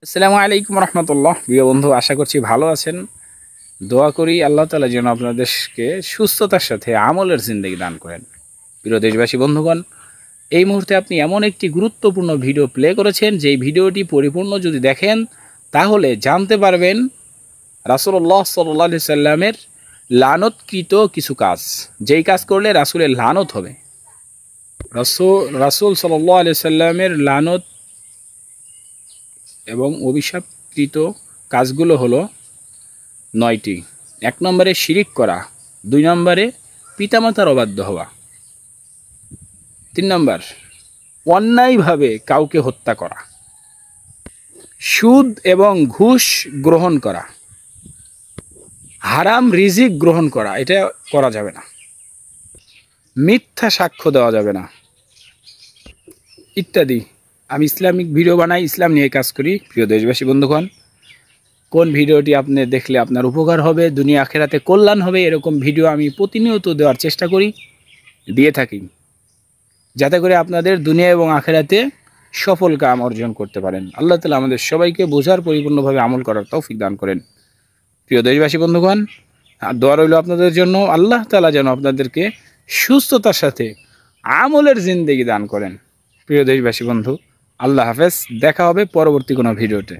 আসসালামু আলাইকুম রহমতুল্লাহ। প্রিয় বন্ধু, আশা করছি ভালো আছেন। দোয়া করি আল্লাহ তাআলা যেন আপনাদেরকে সুস্থতার সাথে আমলের জিন্দেগি দান করেন। প্রিয় দেশবাসী বন্ধুগণ, এই মুহূর্তে আপনি এমন একটি গুরুত্বপূর্ণ ভিডিও প্লে করেছেন, যেই ভিডিওটি পরিপূর্ণ যদি দেখেন তাহলে জানতে পারবেন রাসূলুল্লাহ সাল্লাল্লাহু আলাইহি সাল্লামের লানতকৃত কিছু কাজ, যেই কাজ করলে রাসূলের লানত হবে। রাসূল সাল্লাল্লাহু আলাইহি সাল্লামের লানত এবং অভিশাপকৃত কাজগুলো হলো ৯টি। ১ নম্বরে শিরিক করা, ২ নম্বরে পিতামাতার অবাধ্য হওয়া, ৩ নম্বর অন্যায়ভাবে কাউকে হত্যা করা, সুদ এবং ঘুষ গ্রহণ করা, হারাম রিজিক গ্রহণ করা, এটা করা যাবে না, মিথ্যা সাক্ষ্য দেওয়া যাবে না, ইত্যাদি। আমি ইসলামিক ভিডিও বানাই, ইসলাম নিয়ে কাজ করি। প্রিয় দেশবাসী বন্ধুগণ, কোন ভিডিওটি আপনি দেখলে আপনার উপকার হবে, দুনিয়া আখেরাতে কল্যাণ হবে, এরকম ভিডিও আমি প্রতিনিয়ত দেওয়ার চেষ্টা করি, দিয়ে থাকি, যাতে করে আপনাদের দুনিয়া এবং আখেরাতে সফল কাম অর্জন করতে পারেন। আল্লাহ তাআলা আমাদের সবাইকে বোঝার পরিপূর্ণভাবে আমল করার তৌফিক দান করেন। প্রিয় দেশবাসী বন্ধুগণ, দোয়া রইল আপনাদের জন্য, আল্লাহ তাআলা যেন আপনাদেরকে সুস্থতার সাথে আমলের জিন্দেগি দান করেন। প্রিয় দেশবাসী বন্ধু, আল্লাহ হাফেজ। দেখা হবে পরবর্তী কোনো ভিডিওতে।